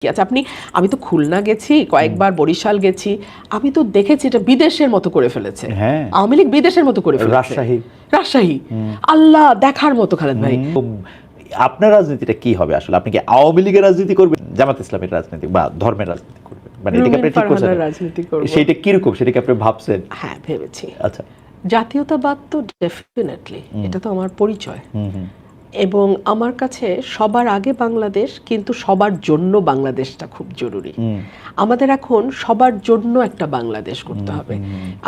কি আছে আপনি, আমি তো খুলনা গেছি কয়েকবার, বরিশাল গেছি, আমি তো দেখেছি এটা বিদেশের মতো করে ফেলেছে। হ্যাঁ, আওয়ামী লীগ বিদেশের মতো করে ফেলেছে। রাজশাহী আল্লাহ দেখার মতো। খালেদ ভাই, আপনার রাজনীতিটা কি হবে আসলে? আপনি কি আওয়ামী লীগের রাজনীতি করবেন, জামাত ইসলামের রাজনীতি বা ধর্মের রাজনীতি করবেন? মানে এটা কি আপনি ঠিক করছেন? রাজনীতি করব। সেটা কিরকম, সেটা কি আপনি ভাবছেন? হ্যাঁ, ভেবেছি। আচ্ছা, জাতীয়তাবাদ তো ডেফিনেটলি, এটা তো আমার পরিচয়। এবং আমার কাছে সবার আগে বাংলাদেশ, কিন্তু সবার জন্য বাংলাদেশটা খুব জরুরি। আমাদের এখন সবার জন্য একটা বাংলাদেশ করতে হবে।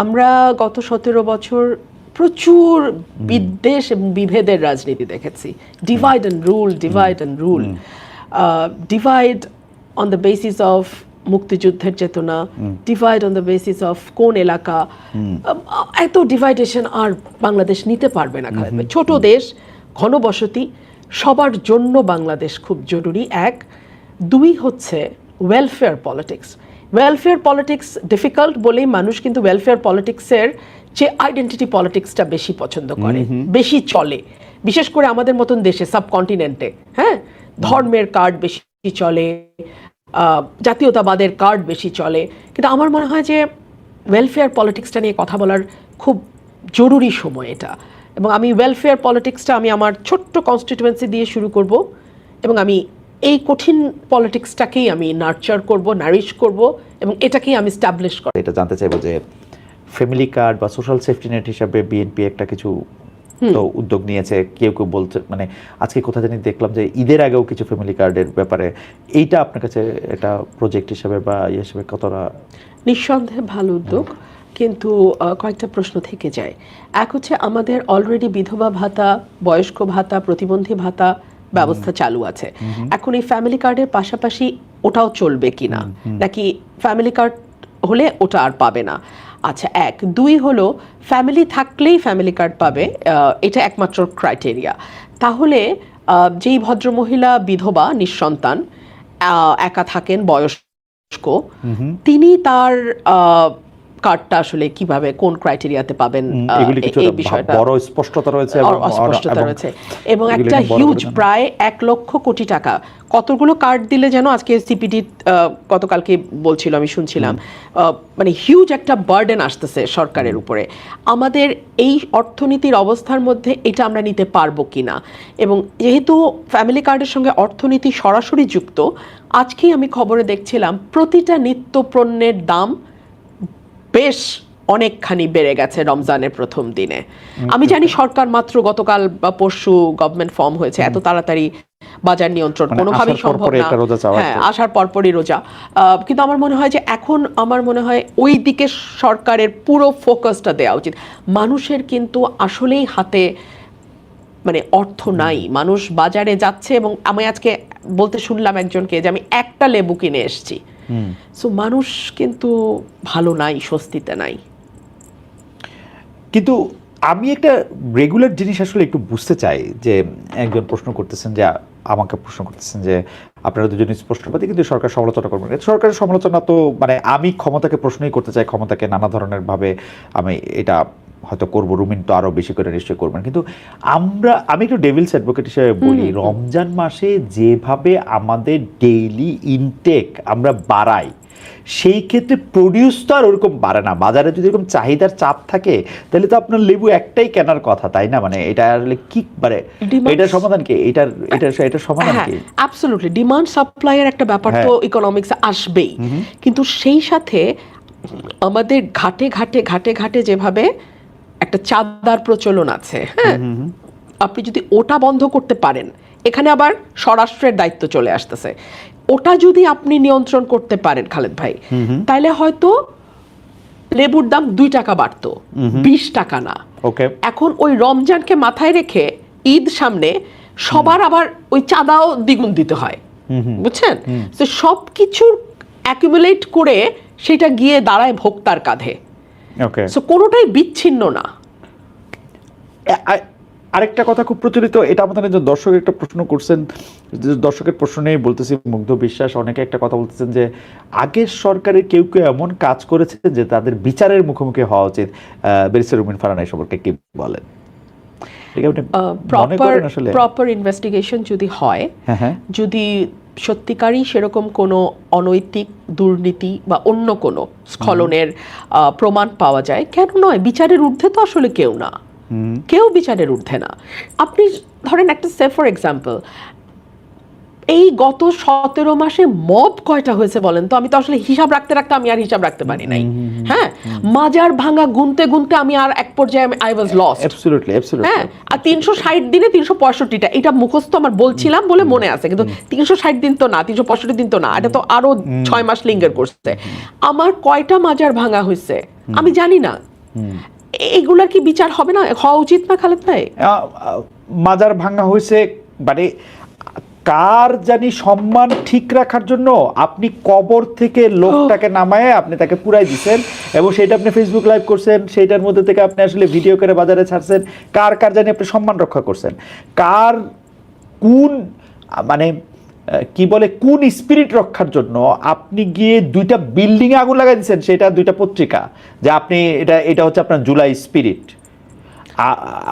আমরা গত 17 বছর প্রচুর বিদ্বেষ এবং বিভেদের রাজনীতি দেখেছি। Divide and rule, divide and rule, divide on the basis of মুক্তিযুদ্ধের চেতনা, divide on the basis of কোন এলাকা। এত ডিভাইডেশন আর বাংলাদেশ নিতে পারবে না। ছোট দেশ, ঘনবসতি, সবার জন্য বাংলাদেশ খুব জরুরি। এক, দুই হচ্ছে welfare politics. Welfare politics difficult বলেই মানুষ কিন্তু ওয়েলফেয়ার পলিটিক্সের যে আইডেন্টিটি পলিটিক্সটা বেশি পছন্দ করে, বেশি চলে, বিশেষ করে আমাদের মতন দেশে, সাবকন্টিনেন্টে। হ্যাঁ, ধর্মের কার্ড বেশি চলে, জাতীয়তাবাদের কার্ড বেশি চলে। কিন্তু আমার মনে হয় যে ওয়েলফেয়ার পলিটিক্সটা নিয়ে কথা বলার খুব জরুরি সময় এটা। এবং আমি ওয়েলফেয়ার পলিটিক্সটা আমি আমার ছোট্ট কনস্টিটুয়েন্সি দিয়ে শুরু করব, এবং আমি এই কঠিন পলিটিক্সটাকেই আমি নার্চার করব, নারিশ করব, এবং এটাকেই আমি স্টাবলিশ করব। এটা জানতে চাইবো যে ফ্যামিলি কার্ড বা সোশ্যাল সেফটি নেট হিসাবে বিএনপি একটা কিছু তো উদ্যোগ নিয়েছে। কেউ কেউ বলছে, মানে আজকে কোথা জানি দেখলাম যে ঈদের আগেও কিছু ফ্যামিলি কার্ডের ব্যাপারে, এইটা আপনার কাছে একটা প্রজেক্ট হিসেবে বা ইয়ে হিসেবে কতটা? নিঃসন্দেহে ভালো উদ্যোগ, কিন্তু কয়েকটা প্রশ্ন থেকে যায়। এক হচ্ছে আমাদের অলরেডি বিধবা ভাতা, বয়স্ক ভাতা, প্রতিবন্ধী ভাতা ব্যবস্থা চালু আছে। এখন এই ফ্যামিলি কার্ডের পাশাপাশি ওটাও চলবে কিনা, নাকি ফ্যামিলি কার্ড হলে ওটা আর পাবে না? আচ্ছা, এক। দুই হলো ফ্যামিলি থাকলেই ফ্যামিলি কার্ড পাবে, এটা একমাত্র ক্রাইটেরিয়া। তাহলে যেই ভদ্রমহিলা বিধবা, নিঃসন্তান, একা থাকেন, বয়স্ক, তিনি তার কার্ডটা আসলে কিভাবে, কোন ক্রাইটেরিয়াতে পাবেন, এই বিষয়টা বড় স্পষ্টতা রয়েছে, এবং একটা হিউজ প্রায় 1 লক্ষ কোটি টাকা, কতগুলো কার্ড দিলে যেন আজকে সিপিডি গতকালকে বলছিল, আমি শুনছিলাম, মানে হিউজ একটা বার্ডেন আসতেছে সরকারের উপরে। আমাদের এই অর্থনীতির অবস্থার মধ্যে এটা আমরা নিতে পারবো কিনা, এবং যেহেতু ফ্যামিলি কার্ডের সঙ্গে অর্থনীতি সরাসরি যুক্ত, আজকেই আমি খবরে দেখছিলাম প্রতিটা নিত্য পণ্যের দাম বেশ অনেকখানি বেড়ে গেছে রমজানের প্রথম দিনে। আমি জানি সরকার মাত্র গতকাল বা পরশু গভর্নমেন্ট ফর্ম হয়েছে, এত তাড়াতাড়ি বাজার নিয়ন্ত্রণ কোনোভাবেই সম্ভব না। হ্যাঁ, আসার পরপরই রোজা। কিন্তু আমার মনে হয় যে এখন আমার মনে হয় ওই দিকে সরকারের পুরো ফোকাসটা দেওয়া উচিত। মানুষের কিন্তু আসলেই হাতে মানে অর্থ নাই, মানুষ বাজারে যাচ্ছে, এবং আমি আজকে বলতে শুনলাম একজনকে যে আমি একটা লেবু কিনে এসেছি। সো মানুষ কিন্তু ভালো নাই, স্বস্তিতে নাই। কিন্তু আমি একটা রেগুলার জিনিস আসলে একটু বুঝতে চাই যে একজন প্রশ্ন করতেছেন, যে আমাকে প্রশ্ন করতেছেন যে আপনারা দুজনই স্পষ্টবাদী, কিন্তু সরকার সমালোচনা করবেন। সরকারের সমালোচনা তো, মানে আমি ক্ষমতাকে প্রশ্নই করতে চাই, ক্ষমতাকে নানা ধরনের ভাবে আমি এটা হয়তো করবো, রুমিন তো আরো বেশি করে নিশ্চয়ই করবেন। কিন্তু আমি একটু ডেভিলস অ্যাডভোকেট হিসেবে বলি, রমজান মাসে যেভাবে আমাদের ডেইলি ইনটেক আমরা বাড়াই, সেই ক্ষেত্রে প্রডিউস তো আর ওরকম বাড়ে না। বাজারে যদি এরকম চাহিদার চাপ থাকে, তাহলে তো আপনার লেবু একটাই কেনার কথা, তাই না? মানে এটা আসলে কি, মানে এটার সমাধান কি? এটার সমাধান কি? অ্যাবসলিউটলি ডিমান্ড সাপ্লাইয়ের একটা ব্যাপার তো ইকোনমিক্সে আসবেই, কিন্তু সেই সাথে আমাদের ঘাটে ঘাটে ঘাটে ঘাটে যেভাবে একটা চাঁদার প্রচলন আছে, হ্যাঁ, আপনি যদি ওটা বন্ধ করতে পারেন, এখানে আবার স্বরাষ্ট্রের দায়িত্ব চলে আসতেছে, ওটা যদি আপনি নিয়ন্ত্রণ করতে পারেন খালেদ ভাই, তাহলে হয়তো লেবুর দাম 2 টাকা বাড়তো, 20 টাকা না। এখন ওই রমজানকে মাথায় রেখে ঈদ সামনে, সবার আবার ওই চাঁদাও দ্বিগুণ দিতে হয়, বুঝছেন? তো সব কিছুর অ্যাকুমুলেট করে সেটা গিয়ে দাঁড়ায় ভোক্তার কাঁধে। সো কোনোটাই বিচ্ছিন্ন না। আরেকটা কথা খুব প্রচলিত, এটা আমাদের একজন দর্শক একটা প্রশ্ন করছেন, দর্শকের প্রশ্ন নিয়ে বলতেছি, মুগ্ধ বিশ্বাস অনেকে একটা কথা বলতেছেন যে আগের সরকারের কেউ কেউ এমন কাজ করেছে যে তাদের বিচারের মুখোমুখি হওয়া উচিত। ব্যারিস্টার রুমিন ফারহানা সম্পর্কে কি বলেন? প্রপার ইনভেস্টিগেশন যদি হয়, যদি সত্যিকারই সেরকম কোনো অনৈতিক দুর্নীতি বা অন্য কোনো স্খলনের প্রমাণ পাওয়া যায়, কেন নয়? বিচারের ঊর্ধ্বে তো আসলে কেউ না, কেউ বিচারের ঊর্ধ্বে না। আপনি ধরেন একটা ফর এক্সাম্পল, এই গত 17 মাসে মব কয়টা হয়েছে বলেন তো? আমি তো আসলে হিসাব রাখতে রাখতে আমি আর হিসাব রাখতে পারি নাই। হ্যাঁ, মাজার ভাঙা গুনতে গুনতে আমি আর এক পর্যায়ে I was lost. Absolutely absolutely. হ্যাঁ, আর 360 দিনে 365টা, এটা মুখস্থ আমার বলছিলাম বলে মনে আছে, কিন্তু 360 দিন তো না, 365 দিন তো না, এটা তো আরো 6 মাস লিঙ্গার করছে। আমার কয়টা মাজার ভাঙা হয়েছে আমি জানি না। এগুলার কি বিচার হবে না, হওয়া উচিত না খালেদ ভাই? মাজার ভাঙা হয়েছে মানে কার জানি সম্মান ঠিক রাখার জন্য আপনি কবর থেকে লোকটাকে নামায়ে আপনি তাকে পুরাই দিচ্ছেন, এবং সেটা আপনি ফেসবুক লাইভ করছেন, সেইটার মধ্যে থেকে আপনি আসলে ভিডিও করে বাজারে ছাড়ছেন। কার কার জানি আপনি সম্মান রক্ষা করছেন, কার কোন মানে কি বলে কোন স্পিরিট রক্ষার জন্য আপনি গিয়ে 2টা বিল্ডিংয়ে আগুন লাগাই দিচ্ছেন, সেটা 2টা পত্রিকা, যে আপনি এটা হচ্ছে আপনার জুলাই স্পিরিট।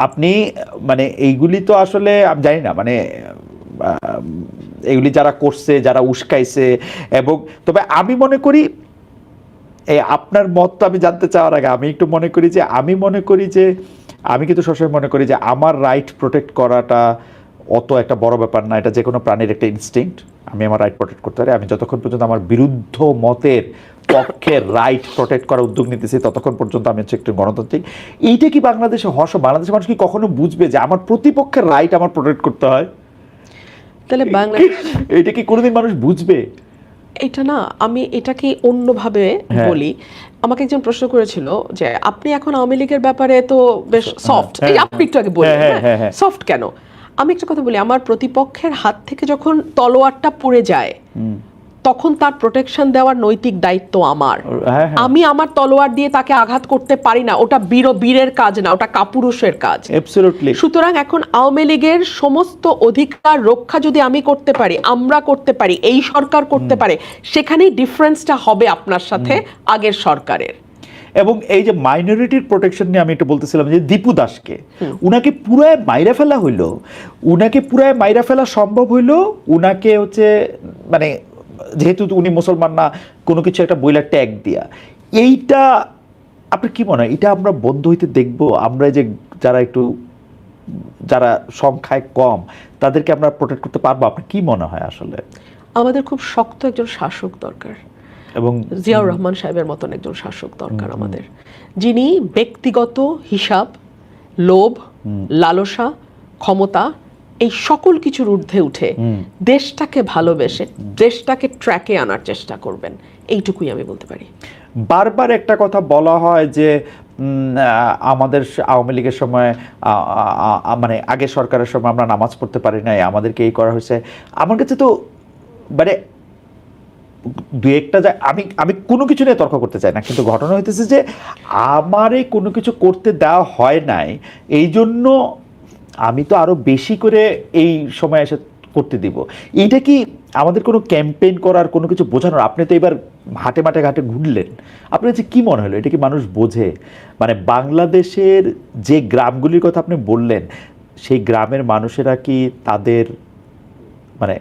আপনি মানে এইগুলি তো আসলে আমি জানি না, মানে এগুলি যারা করছে, যারা উস্কাইছে। এবং তবে আমি মনে করি, এই আপনার মত তো আমি জানতে চাওয়ার আগে আমি একটু মনে করি যে আমি কিন্তু সবসময় মনে করি যে আমার রাইট প্রোটেক্ট করাটা অত একটা বড় ব্যাপার না। এটা যে কোনো প্রাণীর একটা ইনস্টিংক্ট। আমি আমার রাইট প্রোটেক্ট করতে পারি। আমি যতক্ষণ পর্যন্ত আমার বিরুদ্ধ মতের পক্ষে রাইট প্রোটেক্ট করার উদ্যোগ নিতেছি, ততক্ষণ পর্যন্ত আমি হচ্ছে একটু গণতান্ত্রিক। এইটা কি বাংলাদেশে বাংলাদেশের মানুষ কি কখনো বুঝবে যে আমার প্রতিপক্ষের রাইট আমার প্রোটেক্ট করতে হয়? তাহলে বাংলাদেশ এটা কি কোনোদিন মানুষ বুঝবে? এটা না, আমি এটাকে অন্যভাবে বলি। আমাকে একজন প্রশ্ন করেছিল যে আপনি এখন আওয়ামী লীগের ব্যাপারে তো বেশ সফট, এই আপনি একটু আগে বললেন সফট কেন? আমি একটা কথা বলি, আমার প্রতিপক্ষের হাত থেকে যখন তলোয়ারটা পড়ে যায় তখন তার প্রোটেকশন দেওয়ার নৈতিক দায়িত্ব আমার। আমি আমার তলোয়ার দিয়ে তাকে আঘাত করতে পারি না, ওটা বীরের কাজ না, ওটা কাপুরুষের কাজ। অ্যাবসলিউটলি। সুতরাং এখন আওয়ামী লীগের সমস্ত অধিকার রক্ষা যদি আমি করতে পারি, আমরা করতে পারি, এই সরকার করতে পারে, সেখানেই ডিফারেন্সটা হবে আপনার সাথে আগের সরকারের। এবং এই যে মাইনরিটির প্রোটেকশন নিয়ে আমি একটু বলতেছিলাম যে দীপু দাসকে উনাকে পুরায় মাইরা ফেলা হইলো, উনাকে পুরায় মাইরা ফেলা সম্ভব হইলো উনাকে হচ্ছে মানে যেহেতু উনি মুসলমান না, কোনো কিছু একটা বইলা ট্যাগ দিয়া। এইটা আপনার কি মনে হয়, এটা আমরা বন্ধ হইতে দেখবো? আমরা যে যারা সংখ্যায় কম তাদেরকে আমরা প্রোটেক্ট করতে পারবো? আপনার কি মনে হয় আসলে? আমাদের খুব শক্ত একজন শাসক দরকার, এবং জিয়াউর রহমান সাহেবের মতন একজন শাসক দরকার আমাদের, যিনি ব্যক্তিগত হিসাব, লোভ, লালসা, ক্ষমতা এই সকল কিছুর ঊর্ধ্বে উঠে দেশটাকে ভালোবেসে দেশটাকে ট্র্যাকে আনার চেষ্টা করবেন। এইটুকুই আমি বলতে পারি। বারবার একটা কথা বলা হয় যে আমাদের আওয়ামী লীগের সময় মানে আগের সরকারের সময় আমরা নামাজ পড়তে পারি নাই, আমাদেরকে এই করা হয়েছে। আমার কাছে তো মানে দু একটা আমি কোনো কিছু নিয়ে তর্ক করতে চাই না, কিন্তু ঘটনা হইতেছে যে আমারে কোনো কিছু করতে দেওয়া হয় নাই, এই জন্য আমি তো আরো বেশি করে এই সময় এসে করতে দিব। এইটা কি আমাদের কোনো ক্যাম্পেইন করার কোনো কিছু বোঝানোর? আপনি তো এবার হাটে মাঠে ঘাটে ঘুরলেন, আপনার কাছে কি মনে হলো এটা কি মানুষ বোঝে? মানে বাংলাদেশের যে গ্রামগুলির কথা আপনি বললেন, সেই গ্রামের মানুষেরা কি তাদের মানে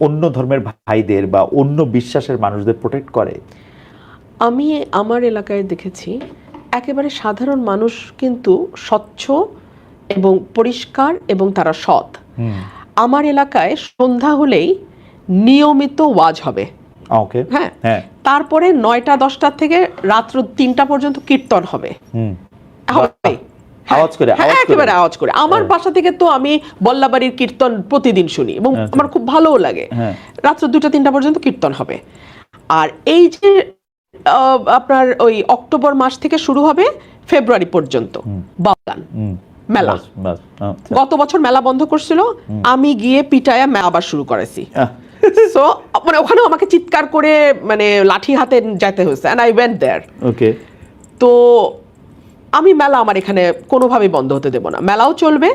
অন্য ধর্মের ভাইদের বা অন্য বিশ্বাসের মানুষদের প্রোটেক্ট করে? আমি আমার এলাকায় দেখেছি একেবারে সাধারণ মানুষ কিন্তু স্বচ্ছ এবং পরিষ্কার, এবং তারা সৎ। আমার এলাকায় সন্ধ্যা হলেই নিয়মিত ওয়াজ হবে। ওকে, হ্যাঁ, তারপরে 9টা 10টা থেকে রাত্র 3টা পর্যন্ত কীর্তন হবে। একেবারে আওয়াজ করে। আমার বাসা থেকে তো আমি বল্লাবাড়ির কীর্তন প্রতিদিন শুনি এবং আমার খুব ভালোও লাগে। রাত্র 2টা 3টা পর্যন্ত কীর্তন হবে। আর এই যে আপনার ওই অক্টোবর মাস থেকে শুরু হবে ফেব্রুয়ারি পর্যন্ত বাউলান মেলা। গত বছর মেলা বন্ধ করছিল, আমি গিয়ে পিটায়া মেলা আবার শুরু করেছি। সো মানে ওখানেও আমাকে চিৎকার করে মানে লাঠি হাতে যেতে হয়েছে, এন্ড আই ওয়েন্ট দেয়ার। ওকে, তো আমি মেলা আমার এখানে কোনোভাবেই বন্ধ হতে দেব না। মেলাও চলবে,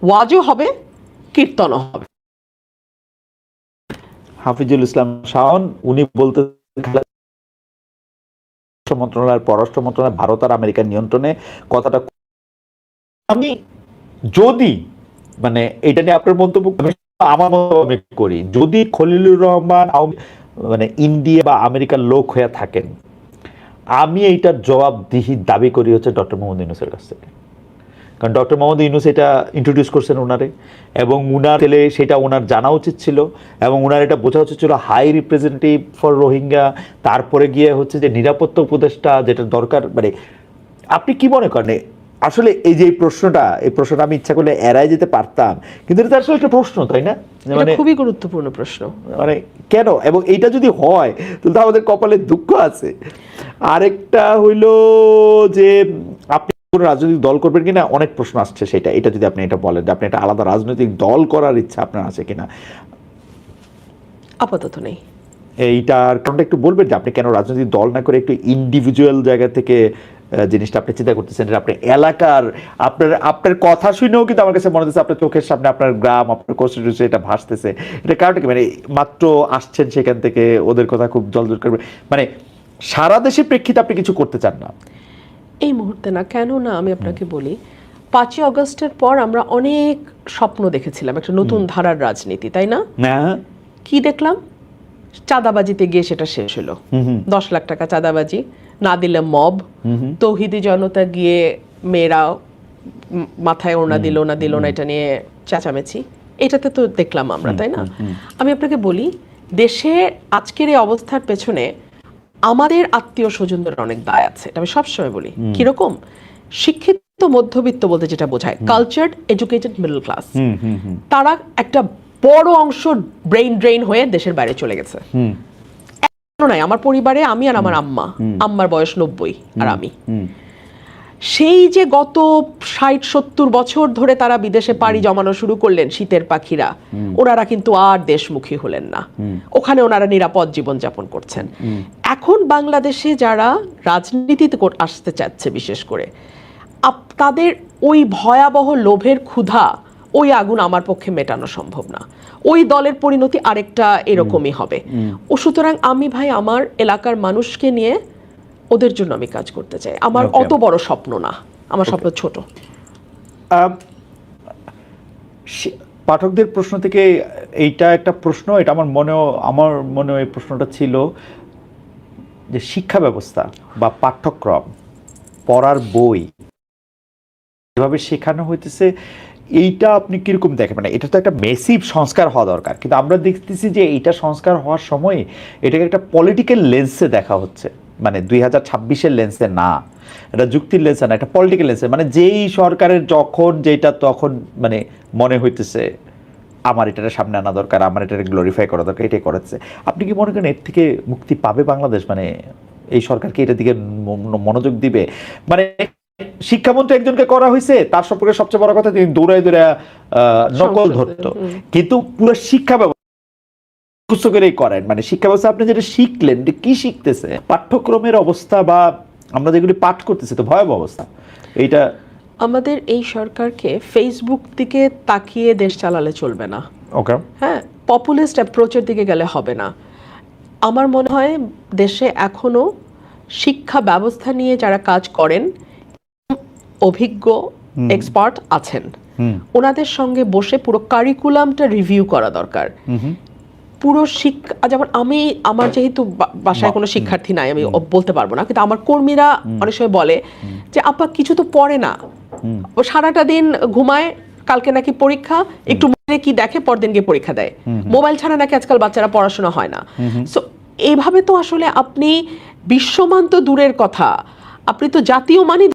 ওয়াজও হবে, কীর্তনও হবে। হাফিজুল ইসলাম শাওন উনি বলতে মন্ত্রণালয়ের পররাষ্ট্র মন্ত্রণালয় ভারত আর আমেরিকার নিয়ন্ত্রণে কথাটা, আমি যদি মানে এটা নিয়ে আপনার মন্তব্য আমার মতো আমি করি, যদি খলিলুর রহমান মানে ইন্ডিয়া বা আমেরিকার লোক হয়ে থাকেন, আমি এইটার জবাবদিহি দাবি করি হচ্ছে ডক্টর মোহাম্মদ ইউনূসের কাছ থেকে। কারণ ডক্টর মোহাম্মদ ইউনূস এটা ইন্ট্রোডিউস করছেন ওনারে, এবং উনার ছেলে সেটা ওনার জানা উচিত ছিল, এবং ওনার এটা বোঝা উচিত ছিল হাই রিপ্রেজেন্টেটিভ ফর রোহিঙ্গা, তারপরে গিয়ে হচ্ছে যে নিরাপত্তা উপদেষ্টা যেটা দরকার। মানে আপনি কি মনে করেন আসলে এই যে এই প্রশ্নটা আমি ইচ্ছা করলে এড়াই যেতে পারতাম, কিন্তু এটা আসলে একটা প্রশ্ন, তাই না? মানে খুবই গুরুত্বপূর্ণ প্রশ্ন, মানে কেন, এবং এইটা যদি হয় তাহলে তো আমাদের কপালে দুঃখ আছে। আরেকটা হইল যে আপনি কোনো রাজনৈতিক দল করবেন কিনা, অনেক প্রশ্ন আসছে সেটা, এটা যদি আপনি এটা বলেন যে আপনি একটা আলাদা রাজনৈতিক দল করার ইচ্ছা আপনার আছে কিনা। আপাতত নেই। এইটার কারণটা একটু বলবেন যে আপনি কেন রাজনৈতিক দল না করে একটু ইন্ডিভিজুয়াল জায়গা থেকে জিনিসটা আপনি চিন্তা করতেছেন, যে আপনি এলাকার আপনার কথা শুনেও কিন্তু আমার কাছে মনে হচ্ছে আপনার চোখের সামনে আপনার গ্রাম, আপনার কনস্টিটিউশন এটা ভাসতেছে। এটা কারণটা কি, মানে মাত্র আসছেন সেখান থেকে ওদের কথা খুব জলজল করবে, মানে সারা দেশের প্রেক্ষিতে আপনি কিছু করতে চান না এই মুহূর্তে? না, কেন না, আমি আপনাকে বলি, 5ই আগস্টের পর আমরা অনেক স্বপ্ন দেখেছিলাম একটা নতুন ধারার রাজনীতি, তাই না? কি দেখলাম? চাঁদাবাজিতে গিয়ে সেটা শেষ হলো। 10 লাখ টাকা চাঁদাবাজি, না দিলে মব, তৌহিদি জনতা গিয়ে মেয়েরা মাথায় ওড়না দিল না এটা নিয়ে চেঁচামেচি, এটাতে তো দেখলাম আমরা, তাই না? আমি আপনাকে বলি, দেশে আজকের এই অবস্থার পেছনে আমাদের আত্মীয় স্বজনদের অনেক দায় আছে, এটা আমি সবসময় বলি। কিরকম? শিক্ষিত মধ্যবিত্ত বলতে যেটা বোঝায় কালচার্ড এডুকেটেড মিডল ক্লাস, তারা একটা বড় অংশ ব্রেইন ড্রেইন হয়ে দেশের বাইরে চলে গেছে। নাই, আমার পরিবারে আমি আর আমার আম্মার বয়স 90 আর আমি, সেই যে গত 60-70 বছর ধরে তারা বিদেশে পাড়ি জমানো শুরু করলেন শীতের পাখিরা, ওনারা কিন্তু আর দেশমুখী হলেন না, ওখানে ওনারা নিরাপদ জীবনযাপন করছেন। এখন বাংলাদেশে যারা রাজনীতিতে আসতে চাচ্ছে বিশেষ করে, তাদের ওই ভয়াবহ লোভের ক্ষুধা, ওই আগুন আমার পক্ষে মেটানো সম্ভব না। ওই দলের পরিণতি আরেকটা এরকমই হবে। ও সুতরাং আমি ভাই আমার এলাকার মানুষকে নিয়ে ওদের জন্য আমি কাজ করতে চাই। আমার অত বড় স্বপ্ন না, আমার স্বপ্ন ছোট। পাঠকদের প্রশ্ন থেকে এইটা একটা প্রশ্ন, এটা আমার মনেও এই প্রশ্নটা ছিল যে শিক্ষা ব্যবস্থা বা পাঠ্যক্রম, পড়ার বই যেভাবে শেখানো হইতেছে, এইটা আপনি কিরকম দেখেন? মানে এটা তো একটা মেসিভ সংস্কার হওয়া দরকার, কিন্তু আমরা দেখতেছি যে এইটা সংস্কার হওয়ার সময় এটাকে একটা পলিটিক্যাল লেন্সে দেখা হচ্ছে, মানে 2026-এর লেন্সে না, এটা যুক্তির লেন্সে না, এটা পলিটিক্যাল লেন্সে। মানে যেই সরকারের যখন যেটা তখন মানে মনে হইতেছে আমার এটার সামনে আনা দরকার, আমার এটাকে গ্লোরিফাই করা দরকার, এটাই করাচ্ছে। আপনি কি মনে করেন এর থেকে মুক্তি পাবে বাংলাদেশ? মানে এই সরকারকে এটার দিকে মনোযোগ দিবে? মানে শিক্ষামন্ত্রী একজনকে করা হয়েছে, তার সম্পর্কে সবচেয়ে বড় কথা তিনি দৌড়ায় নকল ধরতো, কিন্তু পুরো শিক্ষা ব্যবস্থা করেই করেন। মানে শিক্ষা ব্যবস্থা আপনি যেটা শিখলেন, কি শিখতেছে? পাঠ্যক্রমের অবস্থা বা আমরা যেগুলি পাঠ করতেছি তো ভয়াবহ অবস্থা। এইটা আমাদের এই সরকারকে ফেসবুক দিকে তাকিয়ে দেশ চালালে চলবে না। ওকে, হ্যাঁ, পপুলিস্ট অ্যাপ্রোচের দিকে গেলে হবে না। আমার মনে হয় দেশে এখনো শিক্ষা ব্যবস্থা নিয়ে যারা কাজ করেন, অভিজ্ঞ এক্সপার্ট আছেন, ওনাদের সঙ্গে বসে পুরো কারিকুলামটা রিভিউ করা দরকার। পুরো শিক্ষা, যেমন আমার যেহেতু বাসায় কোনো শিক্ষার্থী নাই, আমি বলতে পারবো না, কিন্তু আমার কর্মীরা অনেক সময় বলে যে আপা কিছু তো পড়ে না, সারাটা দিন ঘুমায়, কালকে নাকি পরীক্ষা, একটু মোবাইলে কি দেখে, পরদিন গিয়ে পরীক্ষা দেয়, মোবাইল ছাড়া নাকি আজকাল বাচ্চারা পড়াশোনা হয় না। সো এইভাবে তো আসলে আপনি বিশ্বমান তো দূরের কথা, আপনি তো জাতীয় মানই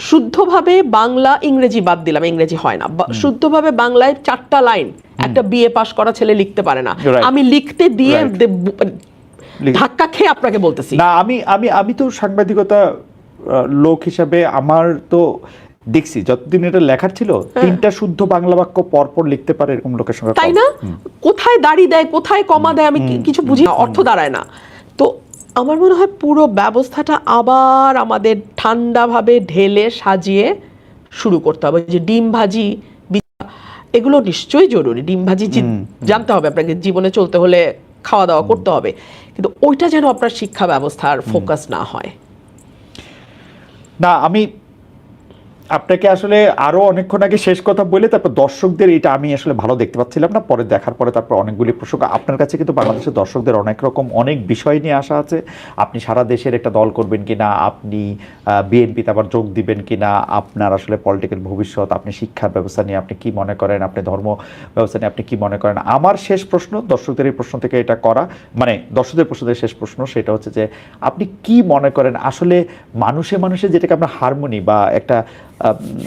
শুদ্ধভাবে বাংলা, ইংরেজি বাদ দিলাম, ইংরেজি হয় না, শুদ্ধভাবে বাংলায় 4টা লাইন একটা বিএ পাস করা ছেলে লিখতে পারে না। আমি লিখতে দিয়ে ধাক্কা খেয়ে আপনাকে বলতেছি না, আমি তো সাংবাদিকতা লোক হিসাবে আমার তো দেখছি যতদিন এটা লেখার ছিল, 3টা শুদ্ধ বাংলা বাক্য পরপর লিখতে পারে এরকম লোকের সঙ্গে, তাই না? কোথায় দাড়ি দেয়, কোথায় কমা দেয়, আমি কিছু বুঝি না, অর্থ দাঁড়ায় না। তো আমার মনে হয় পুরো ব্যবস্থাটা আবার আমাদের ঠান্ডাভাবে ঢেলে সাজিয়ে শুরু করতে হবে। যে ডিম ভাজি, এগুলো নিশ্চয়ই জরুরি, ডিম ভাজি জানতে হবে আপনাকে, জীবনে চলতে হলে খাওয়া দাওয়া করতে হবে, কিন্তু ওইটা যেন আপনার শিক্ষা ব্যবস্থার ফোকাস না হয়। না, আপনাকে আসলে আরো অনেকক্ষণ আগে শেষ কথা বলে তারপর দর্শকদের এটা আমি আসলে ভালো দেখতে পাচ্ছিলাম না, পরে দেখার পরে তারপর অনেকগুলি প্রসঙ্গ আপনার কাছে, কিন্তু বাংলাদেশের দর্শকদের অনেক রকম অনেক বিষয় নিয়ে আসা আছে। আপনি সারা দেশের একটা দল করবেন কিনা, আপনি বিএনপিতে আবার যোগ দিবেন কিনা, আপনার আসলে পলিটিক্যাল ভবিষ্যৎ, আপনি শিক্ষার ব্যবস্থা নিয়ে আপনি কি মনে করেন, আপনি ধর্ম ব্যবস্থা নিয়ে আপনি কি মনে করেন। আমার শেষ প্রশ্ন দর্শকদের এই প্রশ্ন থেকে এটা করা, মানে দর্শকদের প্রশ্ন থেকে শেষ প্রশ্ন সেটা হচ্ছে যে আপনি কি মনে করেন আসলে মানুষে মানুষে যেটাকে আমরা হারমোনি বা একটা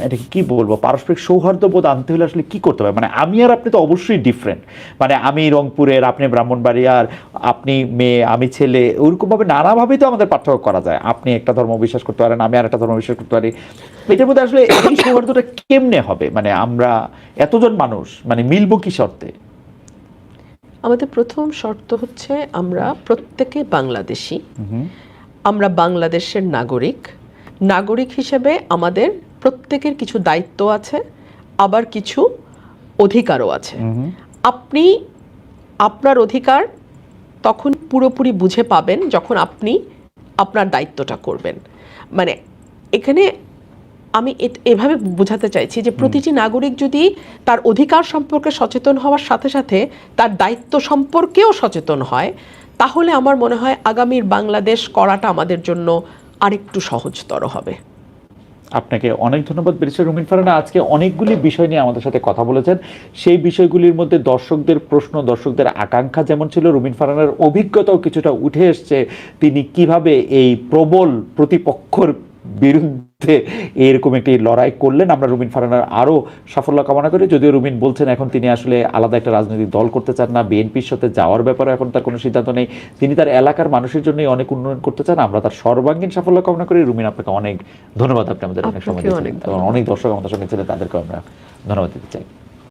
এটাকে কি বলবো পারস্পরিক সৌহার্দ্যবোধ আনতে হলে আসলে কি করতে হবে? মানে আমি আর আপনি তো অবশ্যই ডিফারেন্ট, মানে আমি রংপুরের, আপনি ব্রাহ্মণবাড়িয়ার, আপনি মেয়ে আমি ছেলে, ওরকমভাবে নানাভাবেই তো আমাদের পার্থক্য করা যায়। আপনি একটা ধর্ম বিশ্বাস করতে পারেন, আমি আর একটা ধর্ম বিশ্বাস করতে পারি। এটার মধ্যে আসলে এই সৌহার্দ্যটা কেমনে হবে? মানে আমরা এতজন মানুষ মানে মিলবো কি শর্তে? আমাদের প্রথম শর্ত হচ্ছে আমরা প্রত্যেকে বাংলাদেশি, আমরা বাংলাদেশের নাগরিক। নাগরিক হিসেবে আমাদের প্রত্যেকের কিছু দায়িত্ব আছে, আবার কিছু অধিকারও আছে। আপনি আপনার অধিকার তখন পুরোপুরি বুঝে পাবেন যখন আপনি আপনার দায়িত্বটা করবেন। মানে এখানে আমি এভাবে বোঝাতে চাইছি যে প্রতিটি নাগরিক যদি তার অধিকার সম্পর্কে সচেতন হওয়ার সাথে সাথে তার দায়িত্ব সম্পর্কেও সচেতন হয়, তাহলে আমার মনে হয় আগামীর বাংলাদেশ করাটা আমাদের জন্য আরেকটু সহজতর হবে। আপনাকে অনেক ধন্যবাদ ব্যারিস্টার রুমিন ফারহানা, আজকে অনেকগুলি বিষয় নিয়ে আমাদের সাথে কথা বলেছেন। সেই বিষয়গুলির মধ্যে দর্শকদের প্রশ্ন, দর্শকদের আকাঙ্ক্ষা যেমন ছিল, রুমিন ফারহানার অভিজ্ঞতাও কিছুটা উঠে এসছে। তিনি কিভাবে এই প্রবল প্রতিপক্ষর বিরুদ্ধে এরকম একটি লড়াই করলেন। আমরা রুমিন ফারহানার আরও সাফল্য কামনা করি। যদিও রুমিন বলছেন এখন তিনি আসলে আলাদা একটা রাজনৈতিক দল করতে চান না, বিএনপির সাথে যাওয়ার ব্যাপারে এখন তার কোনো সিদ্ধান্ত নেই। তিনি তার এলাকার মানুষের জন্যই অনেক উন্নয়ন করতে চান। আমরা তার সর্বাঙ্গীন সাফল্য কামনা করি। রুমিন, আপনাকে অনেক ধন্যবাদ, আপনি আমাদের অনেক সময় দিয়েছেন এবং অনেক দর্শক আমাদের সঙ্গে ছিলেন, তাদেরকে আমরা ধন্যবাদ দিতে চাই।